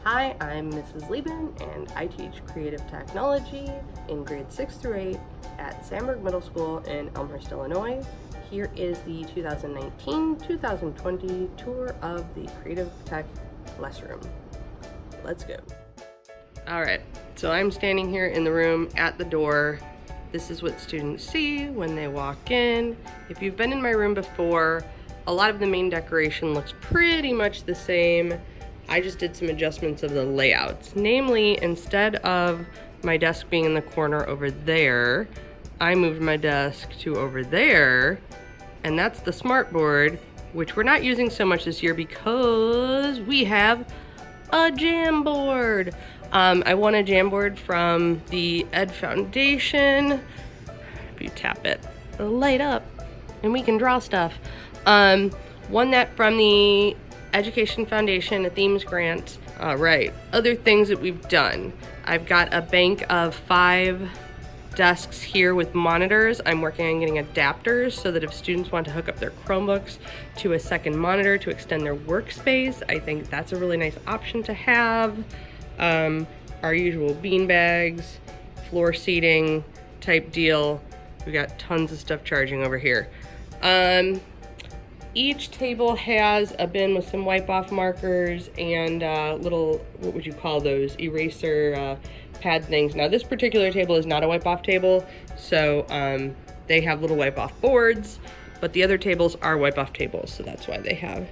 Hi, I'm Mrs. Leban, and I teach creative technology in grades 6 through 8 at Sandburg Middle School in Elmhurst, Illinois. Here is the 2019-2020 tour of the Creative Tech Classroom. Let's go. All right, so I'm standing here in the room at the door. This is what students see when they walk in. If you've been in my room before, a lot of the main decoration looks pretty much the same. I just did some adjustments of the layouts. Namely, instead of my desk being in the corner over there, I moved my desk to over there, and that's the smart board, which we're not using so much this year because we have a Jamboard. I won a Jamboard from the Ed Foundation. If you tap it, it'll light up and we can draw stuff. Won that from the Education Foundation, a themes grant. All right, other things that we've done. I've got a bank of 5 desks here with monitors. I'm working on getting adapters so that if students want to hook up their Chromebooks to a second monitor to extend their workspace, I think that's a really nice option to have. Our usual bean bags, floor seating type deal. We got tons of stuff charging over here. Each table has a bin with some wipe-off markers and little, what would you call those, eraser pad things. Now this particular table is not a wipe-off table, so they have little wipe-off boards, but the other tables are wipe-off tables, so that's why they have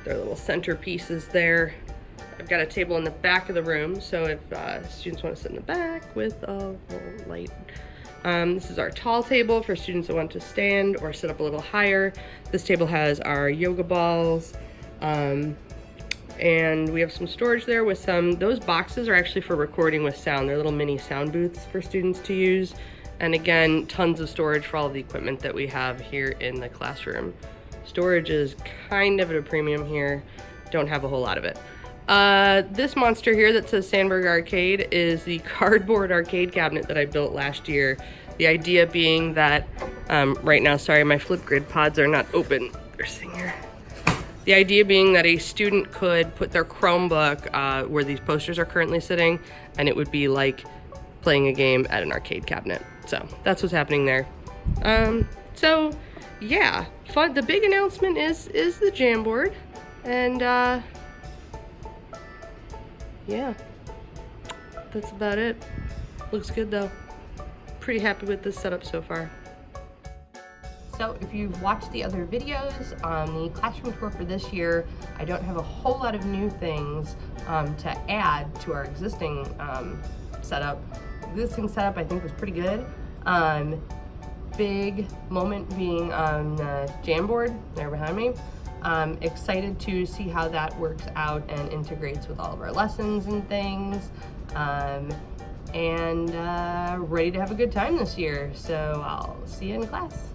their little centerpieces there. I've got a table in the back of the room, so if students want to sit in the back with a little light. This is our tall table for students that want to stand or sit up a little higher. This table has our yoga balls, and we have some storage there with those boxes are actually for recording with sound. They're little mini sound booths for students to use. And again, tons of storage for all of the equipment that we have here in the classroom. Storage is kind of at a premium here. Don't have a whole lot of it. This monster here that says Sandburg Arcade is the cardboard arcade cabinet that I built last year. The idea being that, right now, sorry, my Flipgrid pods are not open. They're sitting here. The idea being that a student could put their Chromebook where these posters are currently sitting, and it would be like playing a game at an arcade cabinet. So that's what's happening there. So yeah, fun. The big announcement is the Jamboard, and yeah, that's about it. Looks good though. Pretty happy with this setup so far. So if you've watched the other videos on the classroom tour for this year, I don't have a whole lot of new things to add to our existing setup. Existing setup I think was pretty good. Big moment being on the Jamboard there behind me. Excited to see how that works out and integrates with all of our lessons and things. And ready to have a good time this year. So I'll see you in class.